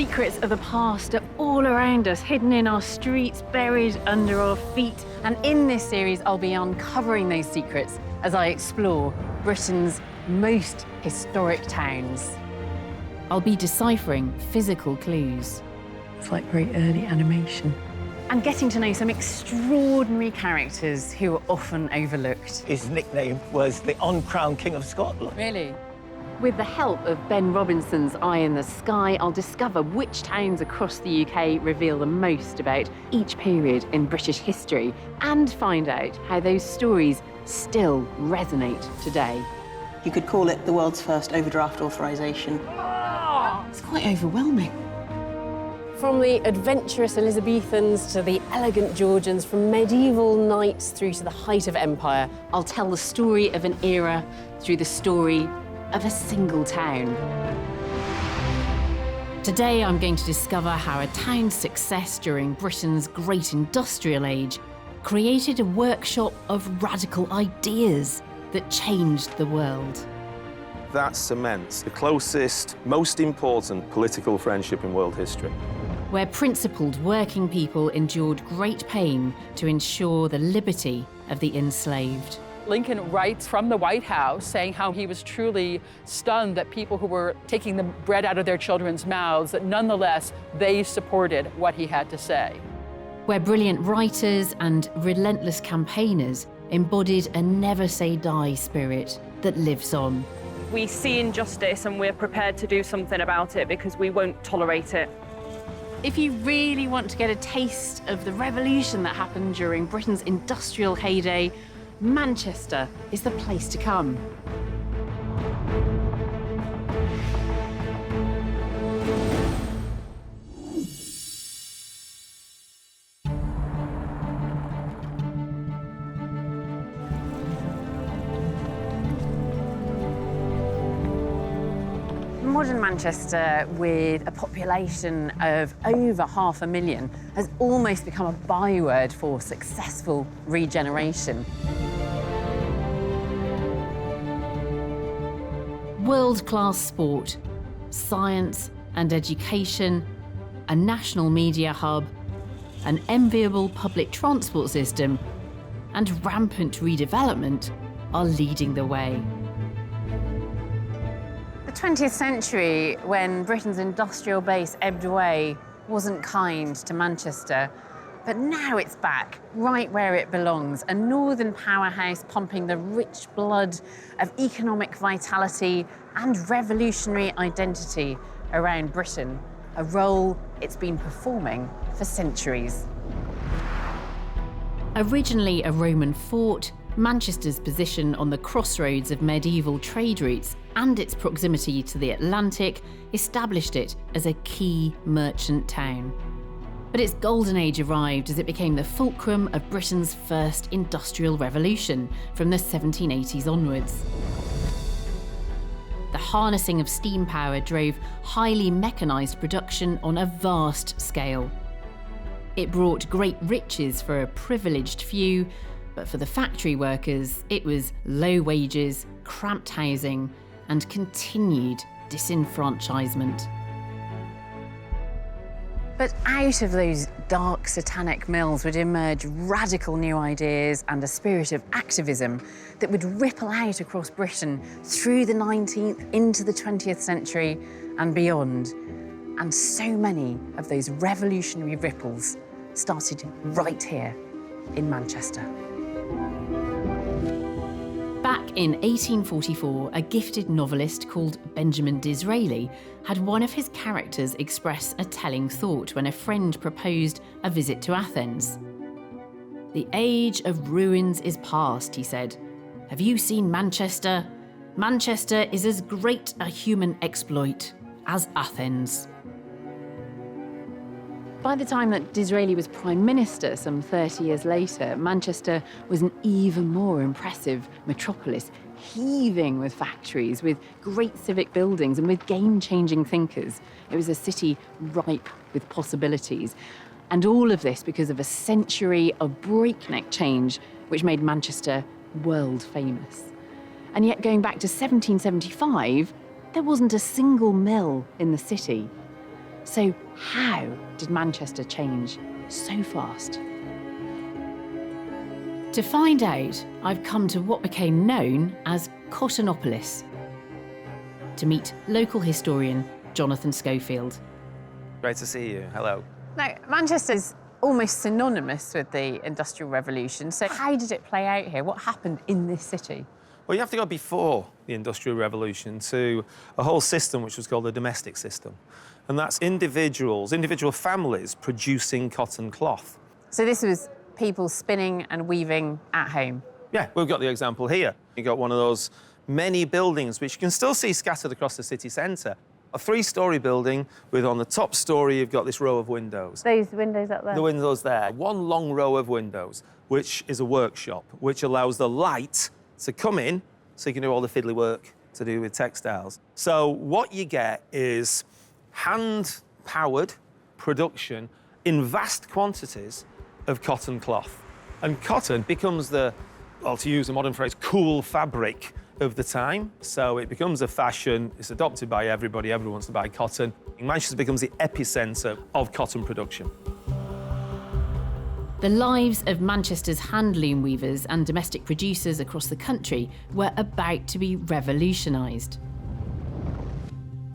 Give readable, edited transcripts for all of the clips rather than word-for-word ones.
secrets of the past are all around us, hidden in our streets, buried under our feet. And in this series, I'll be uncovering those secrets as I explore Britain's most historic towns. I'll be deciphering physical clues. It's like very early animation. And getting to know some extraordinary characters who are often overlooked. His nickname was the on-crowned King of Scotland. Really? With the help of Ben Robinson's Eye in the Sky, I'll discover which towns across the UK reveal the most about each period in British history and find out how those stories still resonate today. You could call it the world's first overdraft authorisation. It's quite overwhelming. From the adventurous Elizabethans to the elegant Georgians, from medieval knights through to the height of empire, I'll tell the story of an era through the story of a single town. Today, I'm going to discover how a town's success during Britain's great industrial age created a workshop of radical ideas that changed the world. That cements the closest, most important political friendship in world history. Where principled working people endured great pain to ensure the liberty of the enslaved. Lincoln writes from the White House saying how he was truly stunned that people who were taking the bread out of their children's mouths, that nonetheless they supported what he had to say. Where brilliant writers and relentless campaigners embodied a never-say-die spirit that lives on. We see injustice and we're prepared to do something about it because we won't tolerate it. If you really want to get a taste of the revolution that happened during Britain's industrial heyday, Manchester is the place to come. Modern Manchester, with a population of over 500,000, has almost become a byword for successful regeneration. World-class sport, science and education, a national media hub, an enviable public transport system, and rampant redevelopment are leading the way. The 20th century, when Britain's industrial base ebbed away, wasn't kind to Manchester. But now it's back, right where it belongs, a northern powerhouse pumping the rich blood of economic vitality and revolutionary identity around Britain, a role it's been performing for centuries. Originally a Roman fort, Manchester's position on the crossroads of medieval trade routes and its proximity to the Atlantic established it as a key merchant town. But its golden age arrived as it became the fulcrum of Britain's first industrial revolution from the 1780s onwards. The harnessing of steam power drove highly mechanised production on a vast scale. It brought great riches for a privileged few, but for the factory workers, it was low wages, cramped housing, and continued disenfranchisement. But out of those dark, satanic mills would emerge radical new ideas and a spirit of activism that would ripple out across Britain through the 19th into the 20th century and beyond. And so many of those revolutionary ripples started right here in Manchester. Back in 1844, a gifted novelist called Benjamin Disraeli had one of his characters express a telling thought when a friend proposed a visit to Athens. "The age of ruins is past," he said. "Have you seen Manchester? Manchester is as great a human exploit as Athens." By the time that Disraeli was Prime Minister, some 30 years later, Manchester was an even more impressive metropolis, heaving with factories, with great civic buildings and with game-changing thinkers. It was a city ripe with possibilities. And all of this because of a century of breakneck change, which made Manchester world famous. And yet, going back to 1775, there wasn't a single mill in the city. So how did Manchester change so fast? To find out, I've come to what became known as Cottonopolis to meet local historian Jonathan Schofield. Great to see you. Hello. Now, Manchester's almost synonymous with the Industrial Revolution, so how did it play out here? What happened in this city? Well, you have to go before the Industrial Revolution to a whole system which was called the domestic system. And that's individual families producing cotton cloth. So this was people spinning and weaving at home? Yeah, we've got the example here. You've got one of those many buildings which you can still see scattered across the city centre. A three-storey building with, on the top storey, you've got this row of windows. Those windows up there? The windows there. One long row of windows, which is a workshop, which allows the light to come in so you can do all the fiddly work to do with textiles. So what you get is hand-powered production in vast quantities of cotton cloth. And cotton becomes the, well, to use a modern phrase, cool fabric of the time. So it becomes a fashion, it's adopted by everybody, everyone wants to buy cotton. Manchester becomes the epicentre of cotton production. The lives of Manchester's handloom weavers and domestic producers across the country were about to be revolutionised.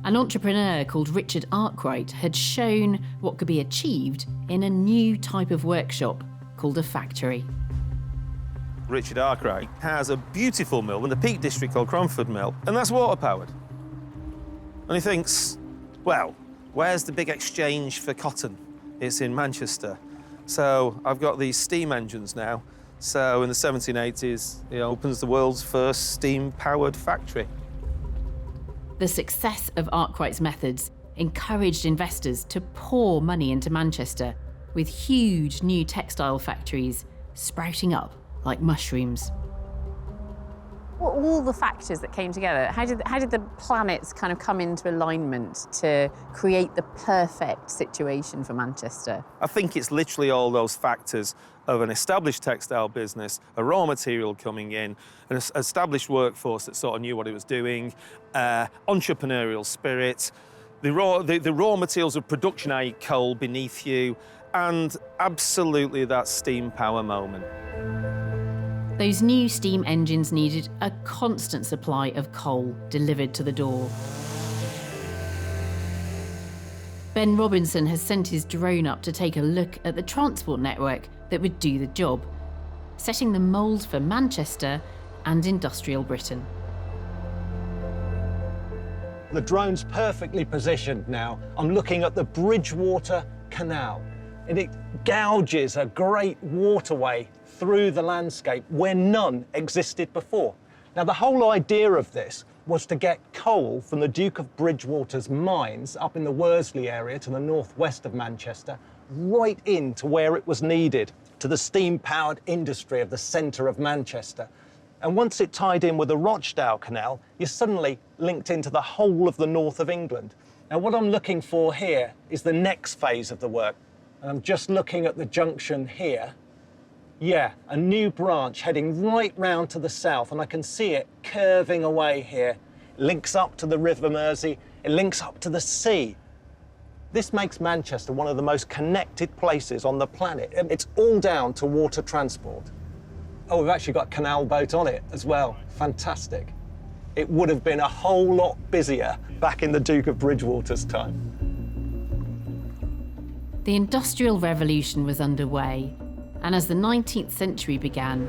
An entrepreneur called Richard Arkwright had shown what could be achieved in a new type of workshop called a factory. Richard Arkwright has a beautiful mill in the Peak District called Cromford Mill, and that's water-powered. And he thinks, well, where's the big exchange for cotton? It's in Manchester. So I've got these steam engines now. So in the 1780s, he opens the world's first steam-powered factory. The success of Arkwright's methods encouraged investors to pour money into Manchester, with huge new textile factories sprouting up like mushrooms. What all the factors that came together, how did the planets kind of come into alignment to create the perfect situation for Manchester? I think it's literally all those factors of an established textile business, a raw material coming in, an established workforce that sort of knew what it was doing, entrepreneurial spirit, the raw materials of production, i.e. coal beneath you, and absolutely that steam power moment. Those new steam engines needed a constant supply of coal delivered to the door. Ben Robinson has sent his drone up to take a look at the transport network that would do the job, setting the mould for Manchester and industrial Britain. The drone's perfectly positioned now. I'm looking at the Bridgewater Canal, and it gouges a great waterway through the landscape where none existed before. Now, the whole idea of this was to get coal from the Duke of Bridgewater's mines up in the Worsley area to the northwest of Manchester, right into where it was needed, to the steam-powered industry of the centre of Manchester. And once it tied in with the Rochdale Canal, you're suddenly linked into the whole of the north of England. Now, what I'm looking for here is the next phase of the work. And I'm just looking at the junction here. Yeah, a new branch heading right round to the south, and I can see it curving away here. It links up to the River Mersey, it links up to the sea. This makes Manchester one of the most connected places on the planet. It's all down to water transport. Oh, we've actually got a canal boat on it as well. Fantastic. It would have been a whole lot busier back in the Duke of Bridgewater's time. The Industrial Revolution was underway, and as the 19th century began,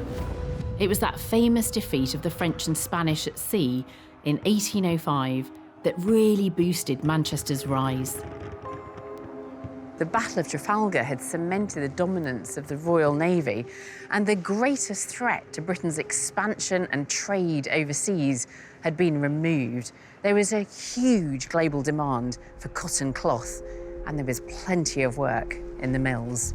it was that famous defeat of the French and Spanish at sea in 1805 that really boosted Manchester's rise. The Battle of Trafalgar had cemented the dominance of the Royal Navy, and the greatest threat to Britain's expansion and trade overseas had been removed. There was a huge global demand for cotton cloth, and there was plenty of work in the mills.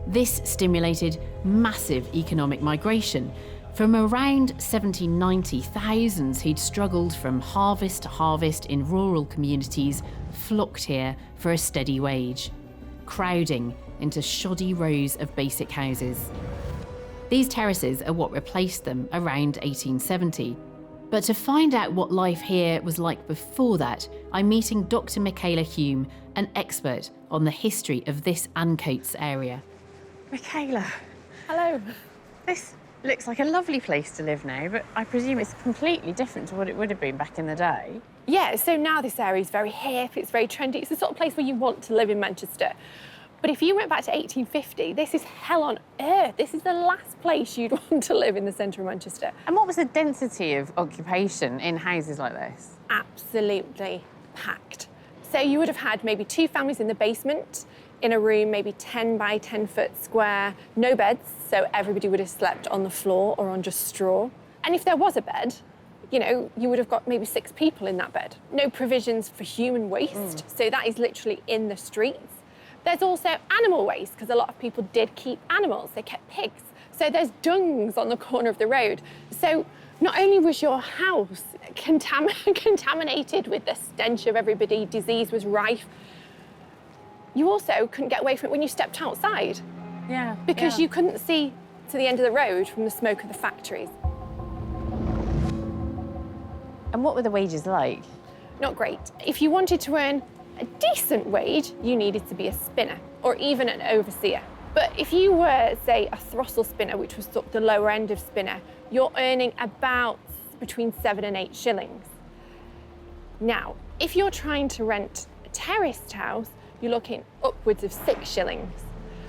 This stimulated massive economic migration. From around 1790, thousands who'd struggled from harvest to harvest in rural communities flocked here for a steady wage, crowding into shoddy rows of basic houses. These terraces are what replaced them around 1870, But to find out what life here was like before that, I'm meeting Dr. Michaela Hume, an expert on the history of this Ancoats area. Michaela, Hello. this looks like a lovely place to live now, but I presume it's completely different to what it would have been back in the day. Yeah, so now this area is very hip, it's very trendy. It's the sort of place where you want to live in Manchester. But if you went back to 1850, this is hell on earth. This is the last place you'd want to live in the centre of Manchester. And what was the density of occupation in houses like this? Absolutely packed. So you would have had maybe 2 families in the basement, in a room maybe 10 by 10 foot square, no beds, so everybody would have slept on the floor or on just straw. And if there was a bed, you know, you would have got maybe 6 people in that bed. No provisions for human waste, so that is literally in the streets. There's also animal waste, because a lot of people did keep animals. They kept pigs. So there's dungs on the corner of the road. So not only was your house contaminated with the stench of everybody, disease was rife, you also couldn't get away from it when you stepped outside. Yeah. Because you couldn't see to the end of the road from the smoke of the factories. And what were the wages like? Not great. If you wanted to earn a decent wage, you needed to be a spinner or even an overseer. But if you were, say, a throstle spinner, which was sort of the lower end of spinner, you're earning about between 7 and 8 shillings. Now, if you're trying to rent a terraced house, you're looking upwards of 6 shillings.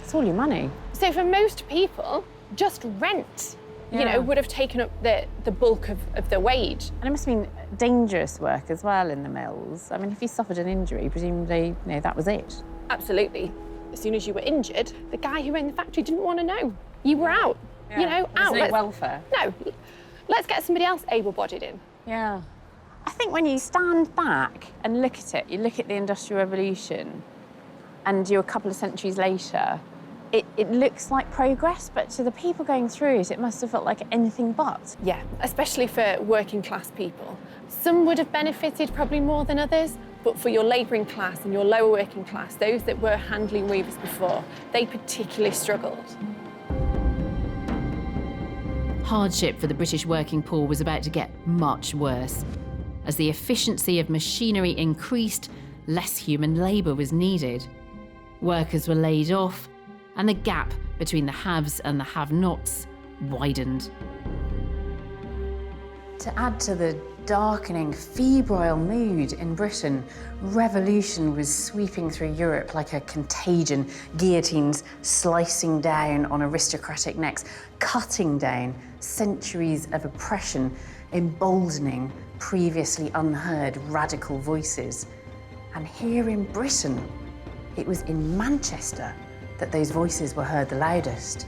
It's all your money. So for most people, just rent, you know, would have taken up the bulk of the wage. And it must have been dangerous work as well in the mills. I mean, if you suffered an injury, presumably, you know, that was it. Absolutely. As soon as you were injured, the guy who ran the factory didn't want to know. You were out, you know, out. There's no welfare. No, let's get somebody else able-bodied in. Yeah. I think when you stand back and look at it, you look at the Industrial Revolution and you're a couple of centuries later, it looks like progress, but to the people going through it, it must have felt like anything but. Yeah, especially for working class people. Some would have benefited probably more than others, but for your labouring class and your lower working class, those that were handling weavers before, they particularly struggled. Hardship for the British working poor was about to get much worse. As the efficiency of machinery increased, less human labour was needed. Workers were laid off, and the gap between the haves and the have-nots widened. To add to the darkening, febrile mood in Britain, revolution was sweeping through Europe like a contagion, guillotines slicing down on aristocratic necks, cutting down centuries of oppression, emboldening previously unheard radical voices. And here in Britain, it was in Manchester that those voices were heard the loudest.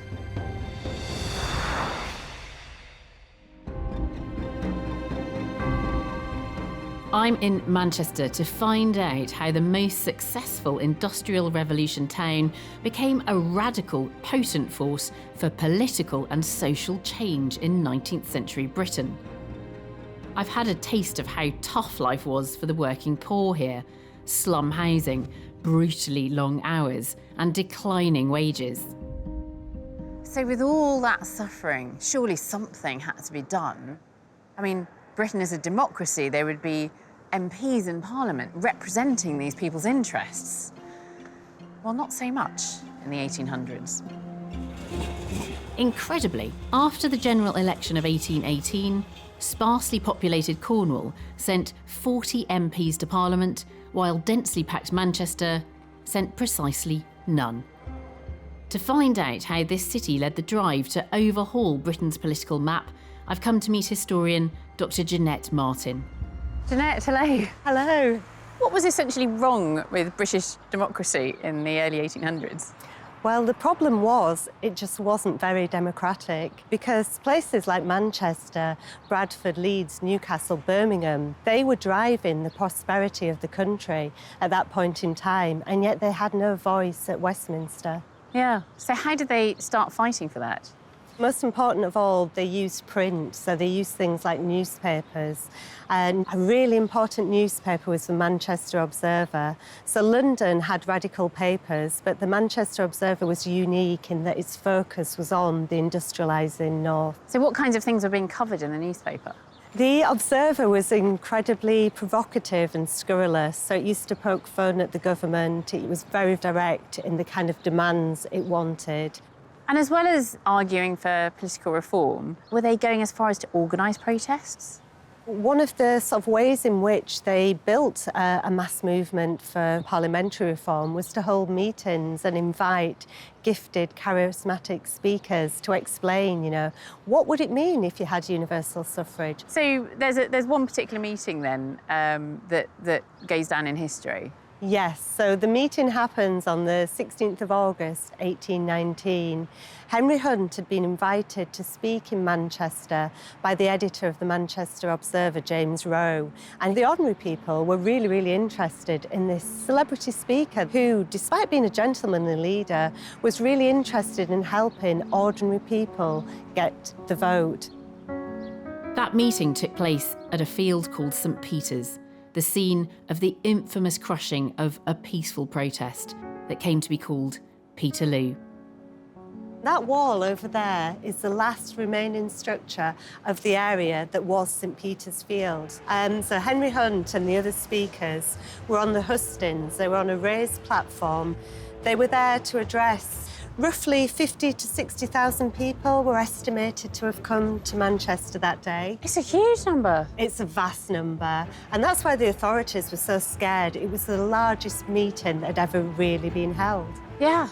I'm in Manchester to find out how the most successful industrial revolution town became a radical, potent force for political and social change in 19th century Britain. I've had a taste of how tough life was for the working poor here. Slum housing, brutally long hours, and declining wages. So with all that suffering, surely something had to be done. I mean, Britain is a democracy. There would be MPs in Parliament representing these people's interests. Well, not so much in the 1800s. Incredibly, after the general election of 1818, sparsely populated Cornwall sent 40 MPs to Parliament, while densely packed Manchester sent precisely none. To find out how this city led the drive to overhaul Britain's political map, I've come to meet historian Dr. Jeanette Martin. Jeanette, hello. Hello. What was essentially wrong with British democracy in the early 1800s? Well, the problem was it just wasn't very democratic because places like Manchester, Bradford, Leeds, Newcastle, Birmingham, they were driving the prosperity of the country at that point in time, and yet they had no voice at Westminster. Yeah. So how did they start fighting for that? Most important of all, they used print, so they used things like newspapers. And a really important newspaper was the Manchester Observer. So London had radical papers, but the Manchester Observer was unique in that its focus was on the industrialising north. So what kinds of things were being covered in the newspaper? The Observer was incredibly provocative and scurrilous, so it used to poke fun at the government. It was very direct in the kind of demands it wanted. And as well as arguing for political reform, were they going as far as to organise protests? One of the sort of ways in which they built a mass movement for parliamentary reform was to hold meetings and invite gifted, charismatic speakers to explain, you know, what would it mean if you had universal suffrage? So there's one particular meeting then that goes down in history. Yes, so the meeting happens on the 16th of August, 1819. Henry Hunt had been invited to speak in Manchester by the editor of the Manchester Observer, James Rowe. And the ordinary people were really, really interested in this celebrity speaker who, despite being a gentlemanly leader, was really interested in helping ordinary people get the vote. That meeting took place at a field called St. Peter's, the scene of the infamous crushing of a peaceful protest that came to be called Peterloo. That wall over there is the last remaining structure of the area that was St. Peter's Field. So Henry Hunt and the other speakers were on the hustings. They were on a raised platform. They were there to address roughly 50 to 60,000 people were estimated to have come to Manchester that day. It's a huge number. It's a vast number, and that's why the authorities were so scared. It was the largest meeting that had ever really been held. Yeah.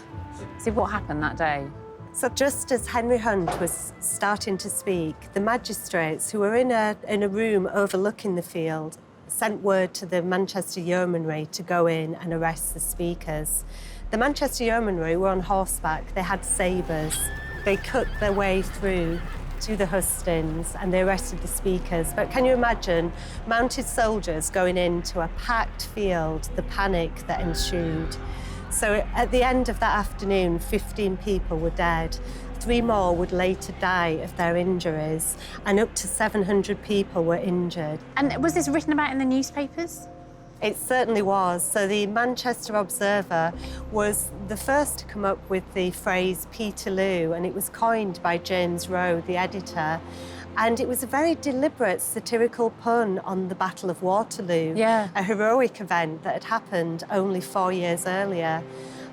See what happened that day? So just as Henry Hunt was starting to speak, the magistrates who were in a room overlooking the field sent word to the Manchester Yeomanry to go in and arrest the speakers. The Manchester Yeomanry were on horseback. They had sabres. They cut their way through to the hustings and they arrested the speakers. But can you imagine mounted soldiers going into a packed field, the panic that ensued? So at the end of that afternoon, 15 people were dead. 3 more would later die of their injuries, and up to 700 people were injured. And was this written about in the newspapers? It certainly was. So the Manchester Observer was the first to come up with the phrase Peterloo, and it was coined by James Rowe, the editor. And it was a very deliberate satirical pun on the Battle of Waterloo, a heroic event that had happened only 4 years earlier.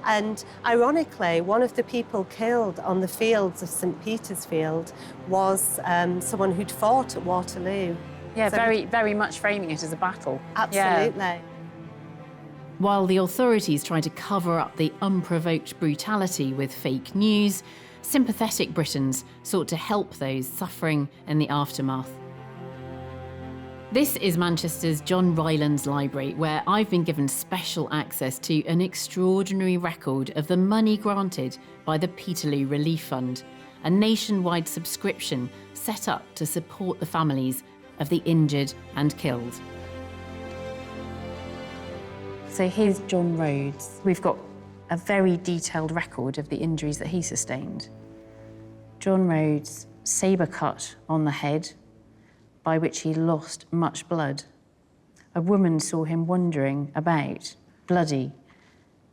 And ironically, one of the people killed on the fields of St. Peter's Field was someone who'd fought at Waterloo. Yeah, so very much framing it as a battle. Absolutely. Yeah. While the authorities tried to cover up the unprovoked brutality with fake news, sympathetic Britons sought to help those suffering in the aftermath. This is Manchester's John Rylands Library, where I've been given special access to an extraordinary record of the money granted by the Peterloo Relief Fund, a nationwide subscription set up to support the families of the injured and killed. So here's John Rhodes. We've got a very detailed record of the injuries that he sustained. John Rhodes, sabre cut on the head, by which he lost much blood. A woman saw him wandering about, bloody,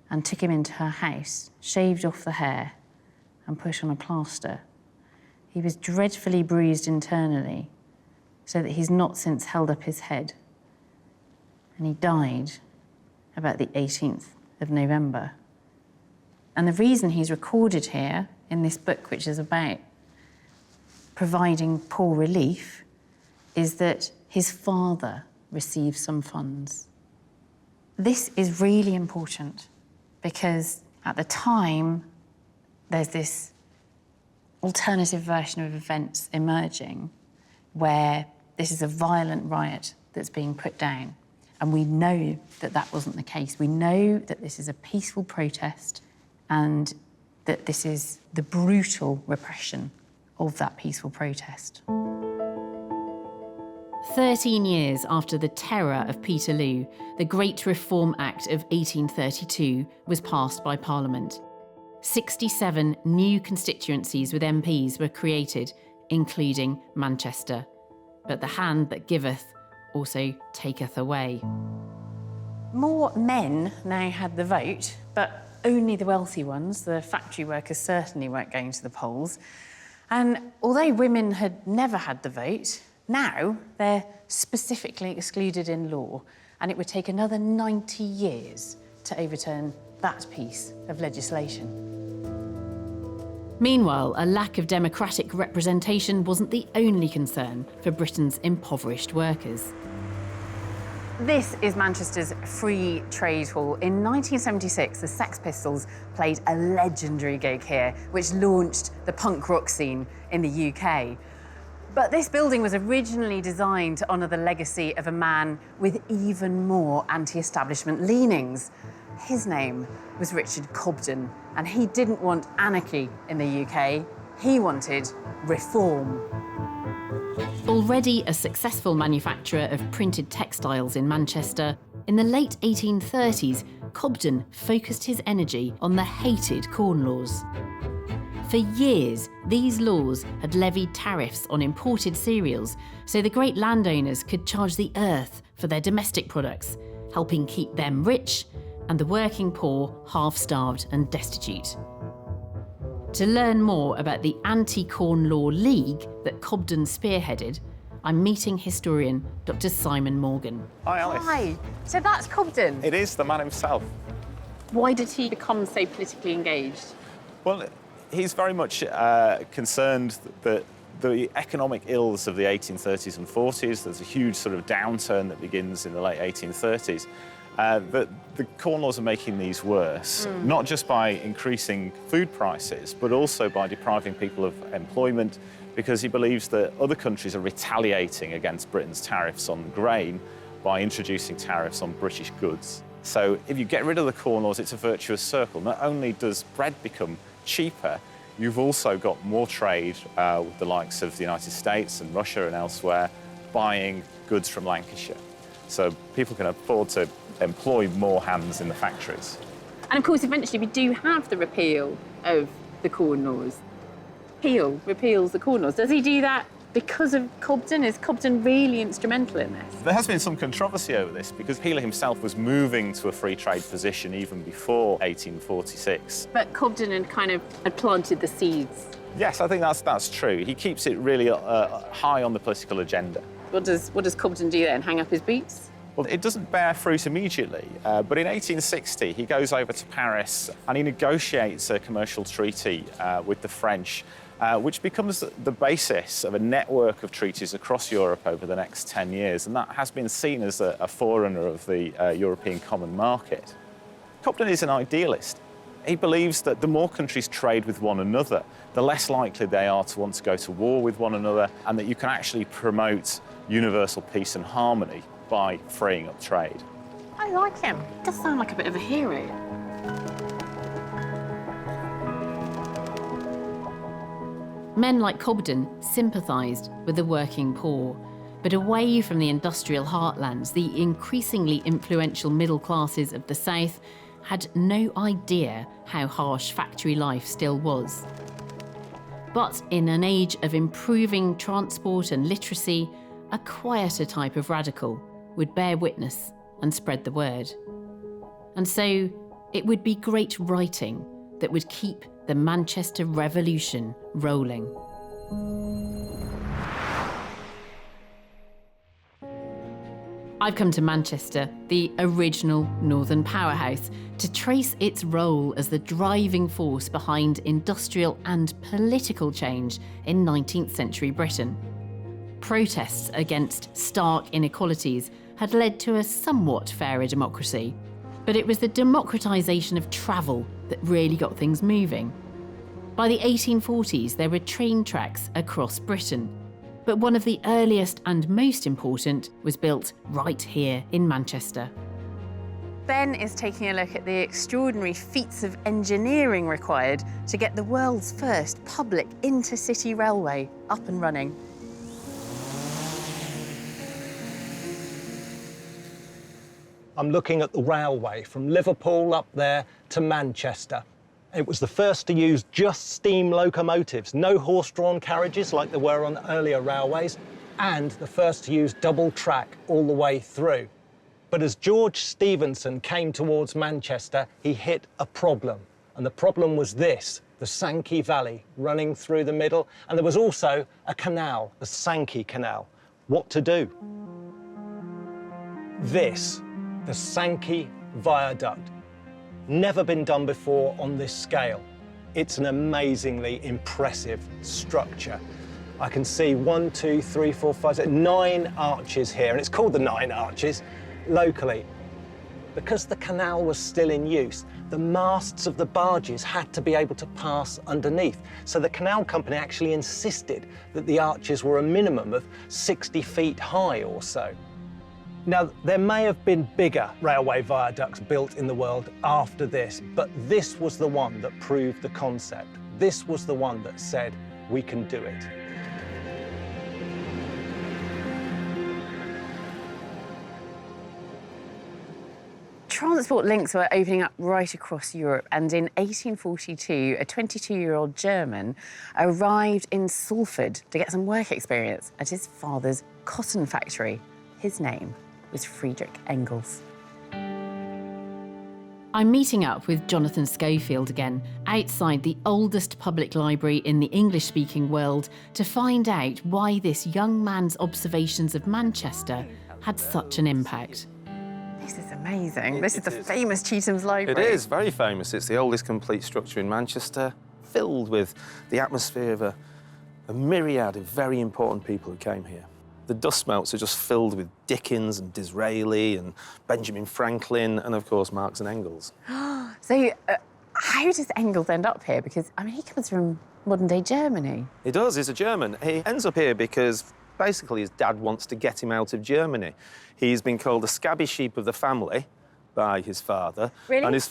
and took him into her house, shaved off the hair, and put on a plaster. He was dreadfully bruised internally, so that he's not since held up his head. And he died about the 18th of November. And the reason he's recorded here in this book, which is about providing poor relief, is that his father received some funds. This is really important because at the time, there's this alternative version of events emerging where this is a violent riot that's being put down. And we know that that wasn't the case. We know that this is a peaceful protest and that this is the brutal repression of that peaceful protest. 13 years after the terror of Peterloo, the Great Reform Act of 1832 was passed by Parliament. 67 new constituencies with MPs were created, including Manchester. But the hand that giveth also taketh away. More men now had the vote, but only the wealthy ones. The factory workers certainly weren't going to the polls. And although women had never had the vote, Now they're specifically excluded in law, and it would take another 90 years to overturn that piece of legislation. Meanwhile, a lack of democratic representation wasn't the only concern for Britain's impoverished workers. This is Manchester's Free Trade Hall. In 1976, the Sex Pistols played a legendary gig here, which launched the punk rock scene in the UK. But this building was originally designed to honour the legacy of a man with even more anti-establishment leanings. His name was Richard Cobden, and he didn't want anarchy in the UK. He wanted reform. Already a successful manufacturer of printed textiles in Manchester, in the late 1830s, Cobden focused his energy on the hated Corn Laws. For years, these laws had levied tariffs on imported cereals so the great landowners could charge the earth for their domestic products, helping keep them rich and the working poor half-starved and destitute. To learn more about the Anti-Corn Law League that Cobden spearheaded, I'm meeting historian Dr. Simon Morgan. Hi, Alice. Hi. So that's Cobden. It is the man himself. Why did he become so politically engaged? Well, he's very much concerned that the economic ills of the 1830s and 40s, there's a huge sort of downturn that begins in the late 1830s, that the Corn Laws are making these worse, not just by increasing food prices, but also by depriving people of employment, because he believes that other countries are retaliating against Britain's tariffs on grain by introducing tariffs on British goods. So if you get rid of the Corn Laws, it's a virtuous circle. Not only does bread become cheaper, you've also got more trade with the likes of the United States and Russia and elsewhere buying goods from Lancashire. So people can afford to employ more hands in the factories. And of course, eventually we do have the repeal of the Corn Laws. Peel repeals the Corn Laws. Does he do that because of Cobden? Is Cobden really instrumental in this? There has been some controversy over this because Peel himself was moving to a free trade position even before 1846. But Cobden had planted the seeds. Yes, I think that's true. He keeps it really high on the political agenda. What does Cobden do then? Hang up his boots? Well, it doesn't bear fruit immediately, but in 1860 he goes over to Paris and he negotiates a commercial treaty with the French, which becomes the basis of a network of treaties across Europe over the next 10 years, and that has been seen as a forerunner of the European common market. Cobden is an idealist. He believes that the more countries trade with one another, the less likely they are to want to go to war with one another, and that you can actually promote universal peace and harmony by freeing up trade. I like him. He does sound like a bit of a hero. Men like Cobden sympathised with the working poor, but away from the industrial heartlands, the increasingly influential middle classes of the South had no idea how harsh factory life still was. But in an age of improving transport and literacy, a quieter type of radical would bear witness and spread the word. And so it would be great writing that would keep the Manchester Revolution rolling. I've come to Manchester, the original northern powerhouse, to trace its role as the driving force behind industrial and political change in 19th century Britain. Protests against stark inequalities had led to a somewhat fairer democracy, but it was the democratisation of travel that really got things moving. By the 1840s, there were train tracks across Britain, but one of the earliest and most important was built right here in Manchester. Ben is taking a look at the extraordinary feats of engineering required to get the world's first public intercity railway up and running. I'm looking at the railway from Liverpool up there to Manchester. It was the first to use just steam locomotives, no horse-drawn carriages like there were on earlier railways, and the first to use double track all the way through. But as George Stephenson came towards Manchester, he hit a problem. And the problem was this, the Sankey Valley running through the middle. And there was also a canal, the Sankey Canal. what to do. This, the Sankey Viaduct, never been done before on this scale. It's an amazingly impressive structure. I can see 1, 2, 3, 4, 5, 6, 9 arches here, and it's called the 9 Arches locally. Because the canal was still in use, the masts of the barges had to be able to pass underneath. So the canal company actually insisted that the arches were a minimum of 60 feet high or so. Now, there may have been bigger railway viaducts built in the world after this, but this was the one that proved the concept. This was the one that said, we can do it. Transport links were opening up right across Europe, and in 1842, a 22-year-old German arrived in Salford to get some work experience at his father's cotton factory. His name was Friedrich Engels. I'm meeting up with Jonathan Schofield again, outside the oldest public library in the English-speaking world, to find out why this young man's observations of Manchester had such an impact. This is amazing. This is the famous Chetham's Library. It is very famous. It's the oldest complete structure in Manchester, filled with the atmosphere of a myriad of very important people who came here. The dust motes are just filled with Dickens and Disraeli and Benjamin Franklin and, of course, Marx and Engels. So how does Engels end up here? Because, I mean, he comes from modern-day Germany. He does. He's a German. He ends up here because, basically, his dad wants to get him out of Germany. He's been called the scabby sheep of the family by his father. Really? And his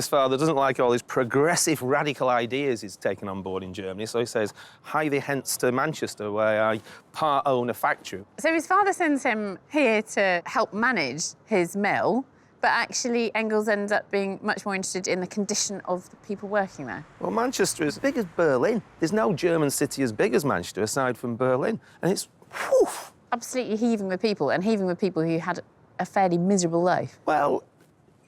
father doesn't like all his progressive, radical ideas he's taken on board in Germany, so he says, hie thee hence to Manchester, where I part own a factory. So his father sends him here to help manage his mill, but actually Engels ends up being much more interested in the condition of the people working there. Well, Manchester is as big as Berlin. There's no German city as big as Manchester, aside from Berlin. And it's, whew, absolutely heaving with people, and heaving with people who had a fairly miserable life. Well,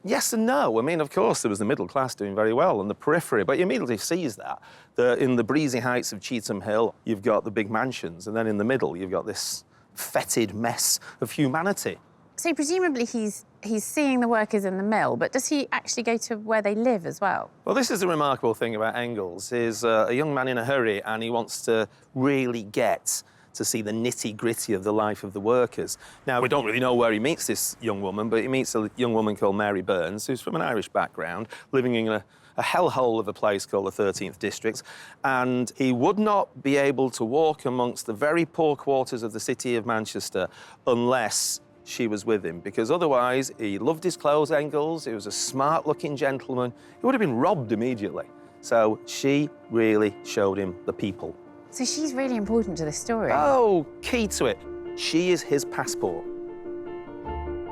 yes and no. I mean, of course, there was the middle class doing very well on the periphery, but you immediately sees that in the breezy heights of Cheetham Hill, you've got the big mansions, and then in the middle, you've got this fetid mess of humanity. So presumably he's seeing the workers in the mill, but does he actually go to where they live as well? Well, this is the remarkable thing about Engels. He's a young man in a hurry, and he wants to really get to see the nitty-gritty of the life of the workers. Now, we don't really know where he meets this young woman, but he meets a young woman called Mary Burns, who's from an Irish background, living in a hellhole of a place called the 13th District, and he would not be able to walk amongst the very poor quarters of the city of Manchester unless she was with him, because otherwise he loved his clothes, Engels, he was a smart-looking gentleman, he would have been robbed immediately. So she really showed him the people. So she's really important to this story. Oh, key to it. She is his passport.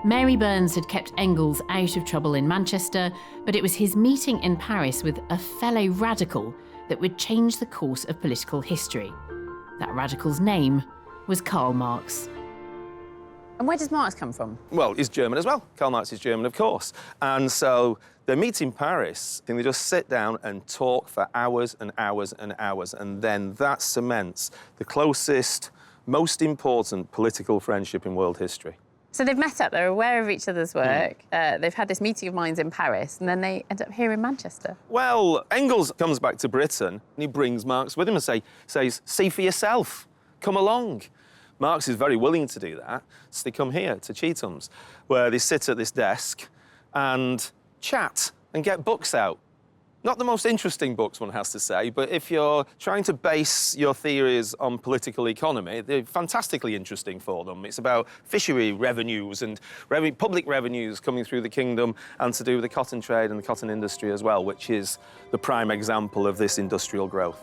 Mary Burns had kept Engels out of trouble in Manchester, but it was his meeting in Paris with a fellow radical that would change the course of political history. That radical's name was Karl Marx. And where does Marx come from? Well, he's German as well. Karl Marx is German, of course. And so they meet in Paris, and they just sit down and talk for hours and hours and hours, and then that cements the closest, most important political friendship in world history. So they've met up, they're aware of each other's work, they've had this meeting of minds in Paris, and then they end up here in Manchester. Well, Engels comes back to Britain, and he brings Marx with him and says, see for yourself, come along. Marx is very willing to do that, so they come here to Chetham's, where they sit at this desk and chat and get books out. Not the most interesting books, one has to say, but if you're trying to base your theories on political economy, they're fantastically interesting for them. It's about fishery revenues and public revenues coming through the kingdom, and to do with the cotton trade and the cotton industry as well, which is the prime example of this industrial growth.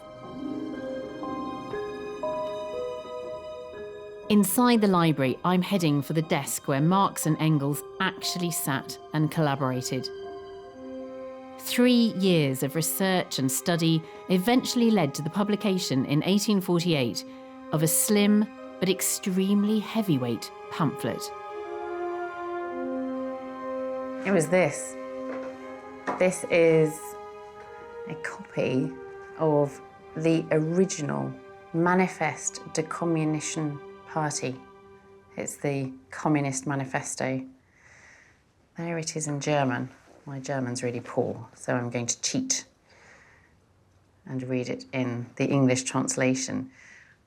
Inside the library, I'm heading for the desk where Marx and Engels actually sat and collaborated. 3 years of research and study eventually led to the publication in 1848 of a slim but extremely heavyweight pamphlet. It was this. This is a copy of the original Manifest der Kommunistischen Party. It's the Communist Manifesto. There it is in German. My German's really poor, so I'm going to cheat and read it in the English translation.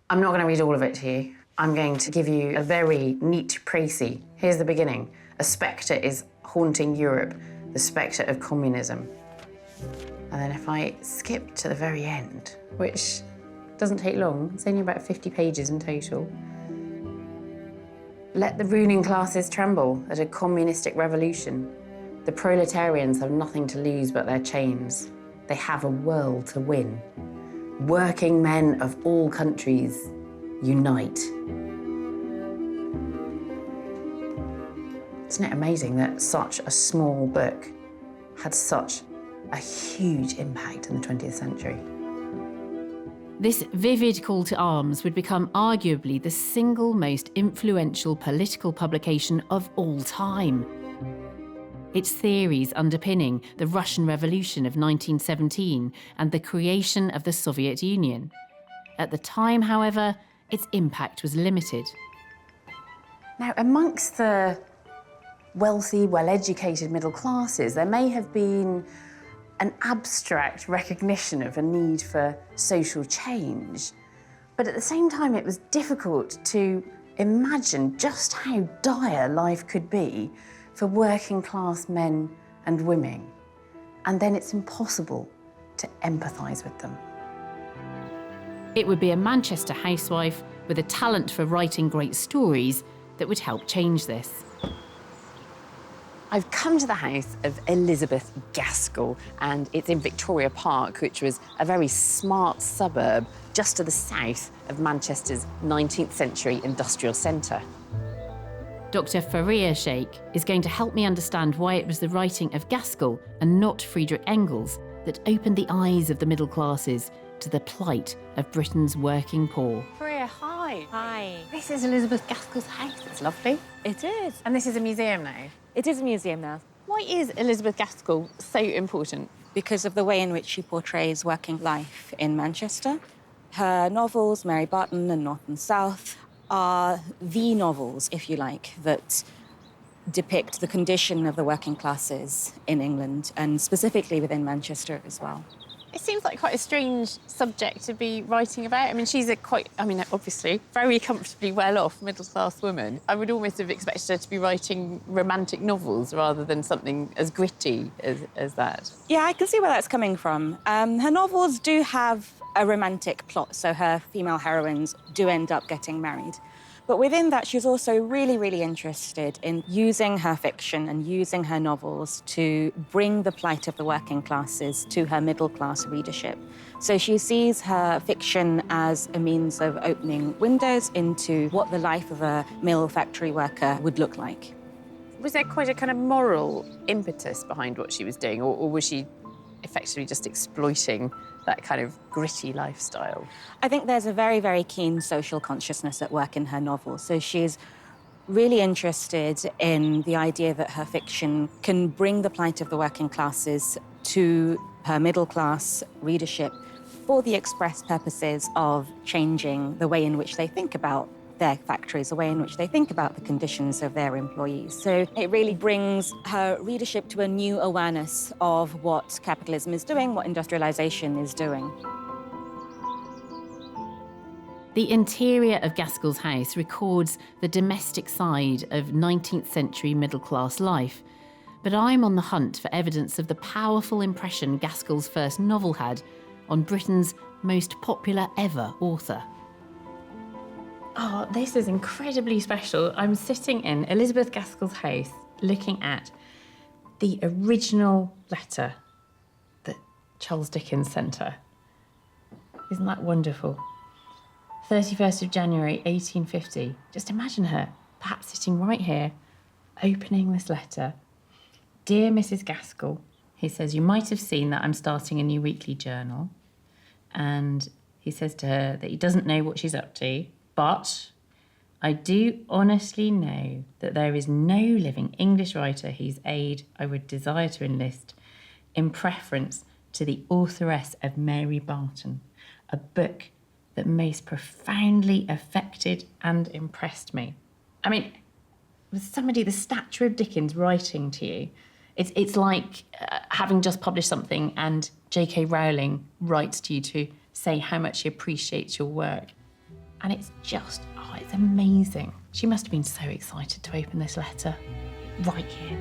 I'm not going to read all of it to you. I'm going to give you a very neat précis. Here's the beginning. A spectre is haunting Europe, the spectre of communism. And then if I skip to the very end, which doesn't take long, it's only about 50 pages in total. Let the ruling classes tremble at a communistic revolution. The proletarians have nothing to lose but their chains. They have a world to win. Working men of all countries, unite. Isn't it amazing that such a small book had such a huge impact in the 20th century? This vivid call to arms would become arguably the single most influential political publication of all time. Its theories underpinning the Russian Revolution of 1917 and the creation of the Soviet Union. At the time, however, its impact was limited. Now, amongst the wealthy, well-educated middle classes, there may have been an abstract recognition of a need for social change. But at the same time, it was difficult to imagine just how dire life could be for working class men and women. And then it's impossible to empathise with them. It would be a Manchester housewife with a talent for writing great stories that would help change this. I've come to the house of Elizabeth Gaskell, and it's in Victoria Park, which was a very smart suburb just to the south of Manchester's 19th century industrial centre. Dr. Faria Sheikh is going to help me understand why it was the writing of Gaskell and not Friedrich Engels that opened the eyes of the middle classes to the plight of Britain's working poor. Faria, hi. Hi. This is Elizabeth Gaskell's house. It's lovely. It is. And this is a museum now. It is a museum now. Why is Elizabeth Gaskell so important? Because of the way in which she portrays working life in Manchester. Her novels, Mary Barton and North and South, are the novels, if you like, that depict the condition of the working classes in England, and specifically within Manchester as well. It seems like quite a strange subject to be writing about. I mean, she's obviously, very comfortably well-off middle-class woman. I would almost have expected her to be writing romantic novels rather than something as gritty as that. Yeah, I can see where that's coming from. Her novels do have a romantic plot, so her female heroines do end up getting married. But within that, she's also really, really interested in using her fiction and using her novels to bring the plight of the working classes to her middle-class readership. So she sees her fiction as a means of opening windows into what the life of a mill factory worker would look like. Was there quite a kind of moral impetus behind what she was doing, or was she effectively just exploiting that kind of gritty lifestyle? I think there's a very, very keen social consciousness at work in her novel. So she's really interested in the idea that her fiction can bring the plight of the working classes to her middle-class readership for the express purposes of changing the way in which they think about their factories, the way in which they think about the conditions of their employees. So it really brings her readership to a new awareness of what capitalism is doing, what industrialization is doing. The interior of Gaskell's house records the domestic side of 19th century middle-class life, but I'm on the hunt for evidence of the powerful impression Gaskell's first novel had on Britain's most popular ever author. Oh, this is incredibly special. I'm sitting in Elizabeth Gaskell's house looking at the original letter that Charles Dickens sent her. Isn't that wonderful? 31st of January, 1850. Just imagine her, perhaps sitting right here, opening this letter. Dear Mrs. Gaskell, he says, you might have seen that I'm starting a new weekly journal. And he says to her that he doesn't know what she's up to, but I do honestly know that there is no living English writer whose aid I would desire to enlist in preference to the authoress of Mary Barton, a book that most profoundly affected and impressed me. I mean, with somebody the stature of Dickens writing to you, it's like having just published something and J.K. Rowling writes to you to say how much she appreciates your work. And it's just, oh, it's amazing. She must have been so excited to open this letter right here.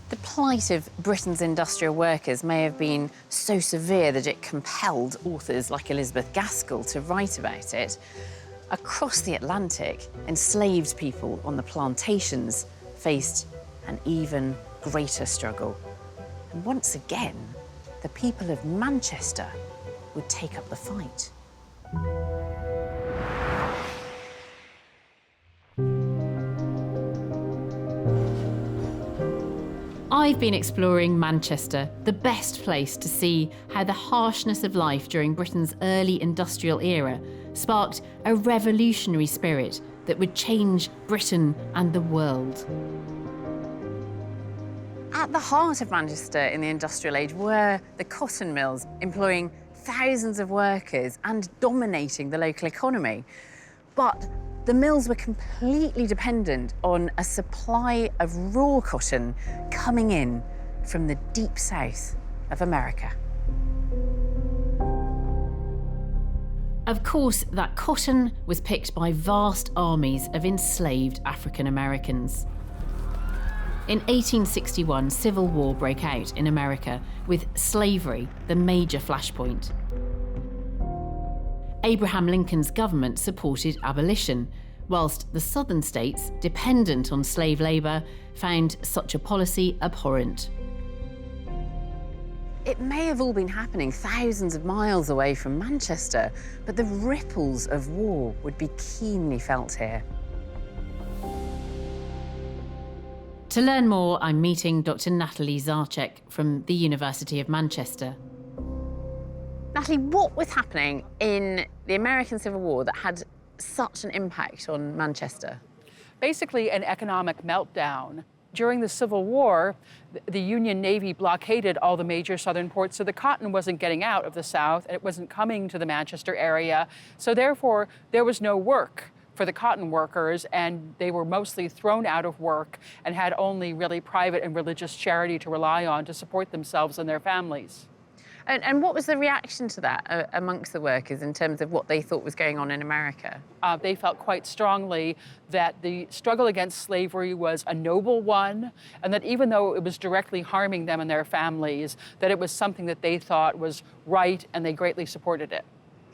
The plight of Britain's industrial workers may have been so severe that it compelled authors like Elizabeth Gaskell to write about it. Across the Atlantic, enslaved people on the plantations faced an even greater struggle. And once again, the people of Manchester would take up the fight. I've been exploring Manchester, the best place to see how the harshness of life during Britain's early industrial era sparked a revolutionary spirit that would change Britain and the world. At the heart of Manchester in the industrial age were the cotton mills, employing thousands of workers and dominating the local economy. But the mills were completely dependent on a supply of raw cotton coming in from the deep south of America. Of course, that cotton was picked by vast armies of enslaved African Americans. In 1861, civil war broke out in America, with slavery the major flashpoint. Abraham Lincoln's government supported abolition, whilst the southern states, dependent on slave labour, found such a policy abhorrent. It may have all been happening thousands of miles away from Manchester, but the ripples of war would be keenly felt here. To learn more, I'm meeting Dr. Natalie Zarchek from the University of Manchester. Natalie, what was happening in the American Civil War that had such an impact on Manchester? Basically, an economic meltdown. During the Civil War, the Union Navy blockaded all the major southern ports, so the cotton wasn't getting out of the South, and it wasn't coming to the Manchester area. So therefore, there was no work for the cotton workers, and they were mostly thrown out of work and had only really private and religious charity to rely on to support themselves and their families. And what was the reaction to that amongst the workers in terms of what they thought was going on in America? They felt quite strongly that the struggle against slavery was a noble one, and that even though it was directly harming them and their families, that it was something that they thought was right, and they greatly supported it.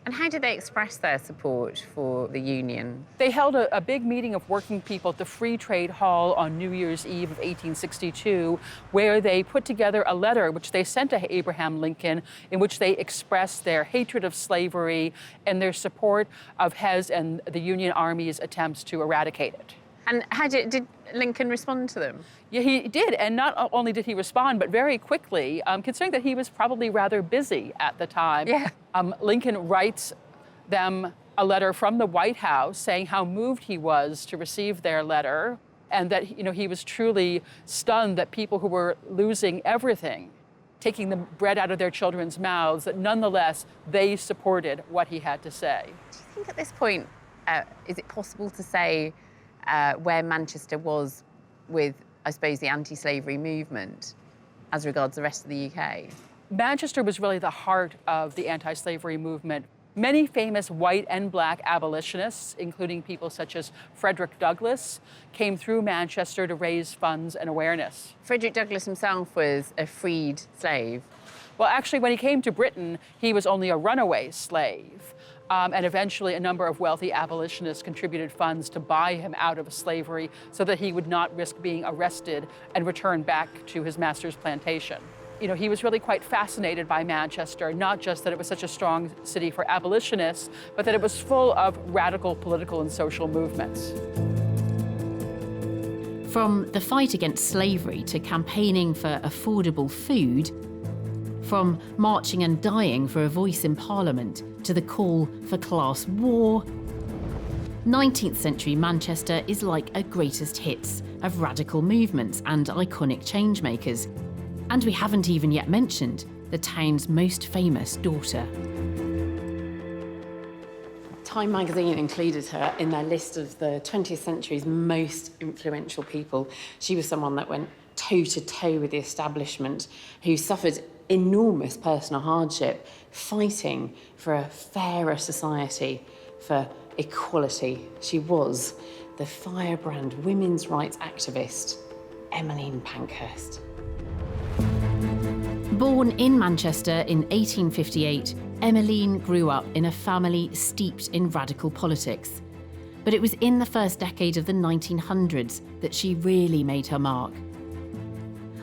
And how did they express their support for the Union? They held a big meeting of working people at the Free Trade Hall on New Year's Eve of 1862, where they put together a letter which they sent to Abraham Lincoln, in which they expressed their hatred of slavery and their support of his and the Union Army's attempts to eradicate it. And how did Lincoln respond to them? Yeah, he did, and not only did he respond, but very quickly, considering that he was probably rather busy at the time. Yeah. Lincoln writes them a letter from the White House saying how moved he was to receive their letter, and that he was truly stunned that people who were losing everything, taking the bread out of their children's mouths, that nonetheless they supported what he had to say. Do you think at this point, is it possible to say where Manchester was with, I suppose, the anti-slavery movement as regards the rest of the UK? Manchester was really the heart of the anti-slavery movement. Many famous white and black abolitionists, including people such as Frederick Douglass, came through Manchester to raise funds and awareness. Frederick Douglass himself was a freed slave. Well, actually, when he came to Britain, he was only a runaway slave. And eventually, a number of wealthy abolitionists contributed funds to buy him out of slavery so that he would not risk being arrested and returned back to his master's plantation. He was really quite fascinated by Manchester, not just that it was such a strong city for abolitionists, but that it was full of radical political and social movements. From the fight against slavery to campaigning for affordable food, from marching and dying for a voice in Parliament to the call for class war, 19th century Manchester is like a greatest hits of radical movements and iconic changemakers. And we haven't even yet mentioned the town's most famous daughter. Time magazine included her in their list of the 20th century's most influential people. She was someone that went toe-to-toe with the establishment, who suffered enormous personal hardship, fighting for a fairer society, for equality. She was the firebrand women's rights activist, Emmeline Pankhurst. Born in Manchester in 1858, Emmeline grew up in a family steeped in radical politics. But it was in the first decade of the 1900s that she really made her mark.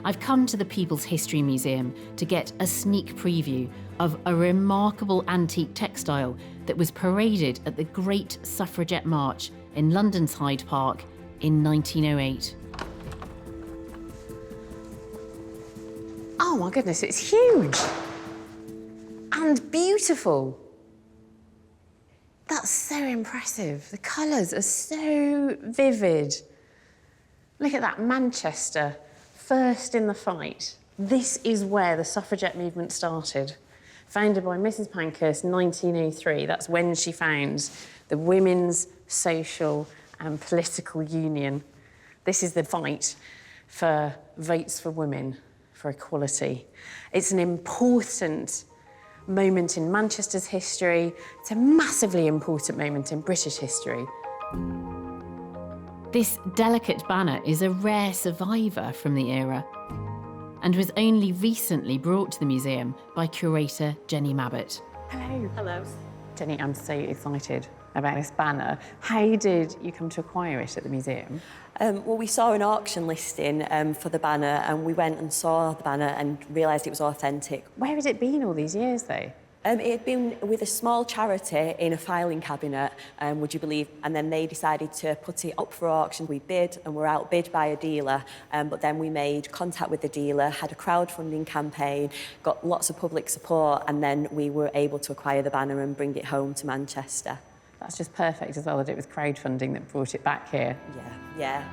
I've come to the People's History Museum to get a sneak preview of a remarkable antique textile that was paraded at the Great Suffragette March in London's Hyde Park in 1908. Oh my goodness, it's huge and beautiful. That's so impressive. The colours are so vivid. Look at that, Manchester, first in the fight. This is where the suffragette movement started. Founded by Mrs. Pankhurst in 1903. That's when she founds the Women's Social and Political Union. This is the fight for votes for women, for equality. It's an important moment in Manchester's history. It's a massively important moment in British history. This delicate banner is a rare survivor from the era and was only recently brought to the museum by curator Jenny Mabbott. Hello. Hello. Jenny, I'm so excited about this banner. How did you come to acquire it at the museum? Well, we saw an auction listing for the banner, and we went and saw the banner and realised it was authentic. Where had it been all these years, though? It had been with a small charity in a filing cabinet, would you believe, and then they decided to put it up for auction. We bid and were outbid by a dealer, but then we made contact with the dealer, had a crowdfunding campaign, got lots of public support, and then we were able to acquire the banner and bring it home to Manchester. That's just perfect as well that it was crowdfunding that brought it back here. Yeah.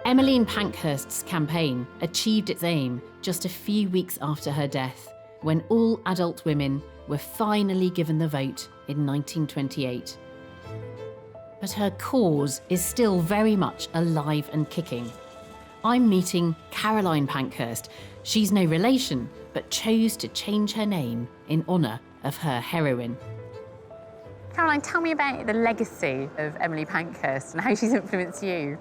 Emmeline Pankhurst's campaign achieved its aim just a few weeks after her death, when all adult women were finally given the vote in 1928. But her cause is still very much alive and kicking. I'm meeting Caroline Pankhurst. She's no relation, but chose to change her name in honour of her heroine. Caroline, tell me about the legacy of Emmeline Pankhurst and how she's influenced you.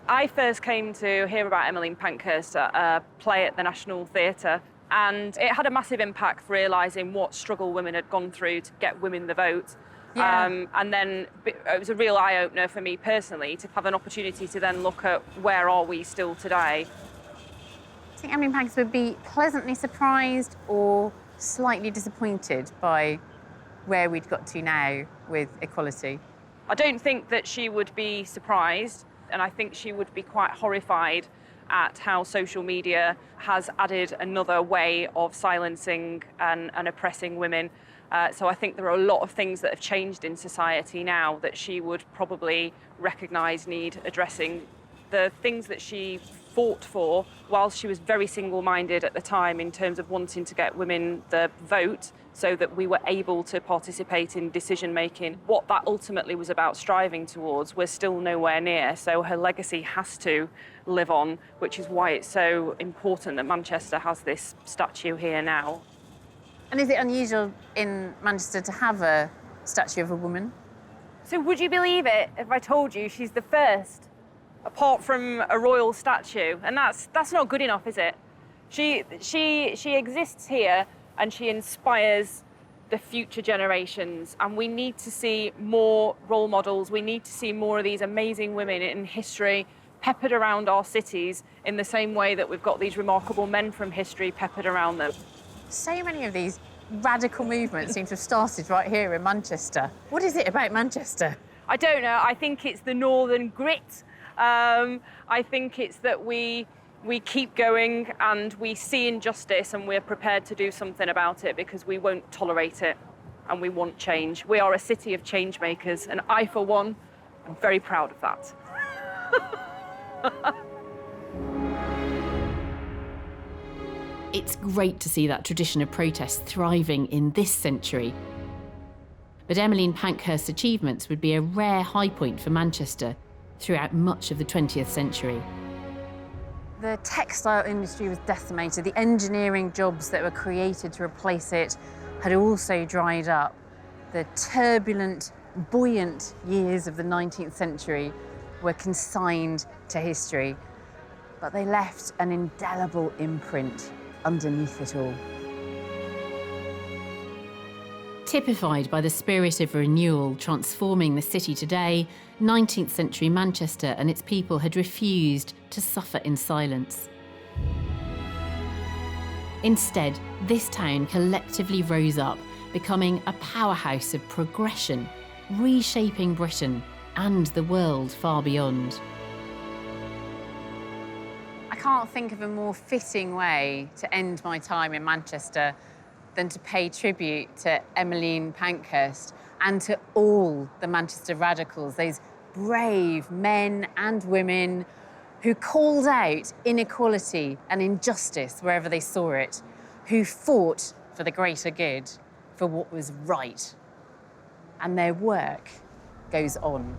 I first came to hear about Emmeline Pankhurst at a play at the National Theatre, and it had a massive impact for realising what struggle women had gone through to get women the vote. Yeah. And then it was a real eye-opener for me personally to have an opportunity to then look at where are we still today. Do you think Emmeline Pankhurst would be pleasantly surprised or slightly disappointed by where we'd got to now with equality? I don't think that she would be surprised, and I think she would be quite horrified at how social media has added another way of silencing and oppressing women. So I think there are a lot of things that have changed in society now that she would probably recognise need addressing. The things that she fought for, whilst she was very single-minded at the time in terms of wanting to get women the vote so that we were able to participate in decision-making, what that ultimately was about striving towards, we're still nowhere near. So her legacy has to live on, which is why it's so important that Manchester has this statue here now. And is it unusual in Manchester to have a statue of a woman? So would you believe it if I told you she's the first, apart from a royal statue? And that's not good enough, is it? She exists here and she inspires the future generations, and we need to see more role models. We need to see more of these amazing women in history peppered around our cities in the same way that we've got these remarkable men from history peppered around them. So many of these radical movements seem to have started right here in Manchester. What is it about Manchester? I don't know. I think it's the northern grit. I think it's that we keep going and we see injustice and we're prepared to do something about it because we won't tolerate it and we want change. We are a city of change makers, and I, for one, am very proud of that. It's great to see that tradition of protest thriving in this century. But Emmeline Pankhurst's achievements would be a rare high point for Manchester throughout much of the 20th century. The textile industry was decimated. The engineering jobs that were created to replace it had also dried up. The turbulent, buoyant years of the 19th century were consigned to history, but they left an indelible imprint underneath it all. Typified by the spirit of renewal transforming the city today, 19th century Manchester and its people had refused to suffer in silence. Instead, this town collectively rose up, becoming a powerhouse of progression, reshaping Britain and the world far beyond. I can't think of a more fitting way to end my time in Manchester than to pay tribute to Emmeline Pankhurst and to all the Manchester radicals, those brave men and women who called out inequality and injustice wherever they saw it, who fought for the greater good, for what was right. And their work goes on.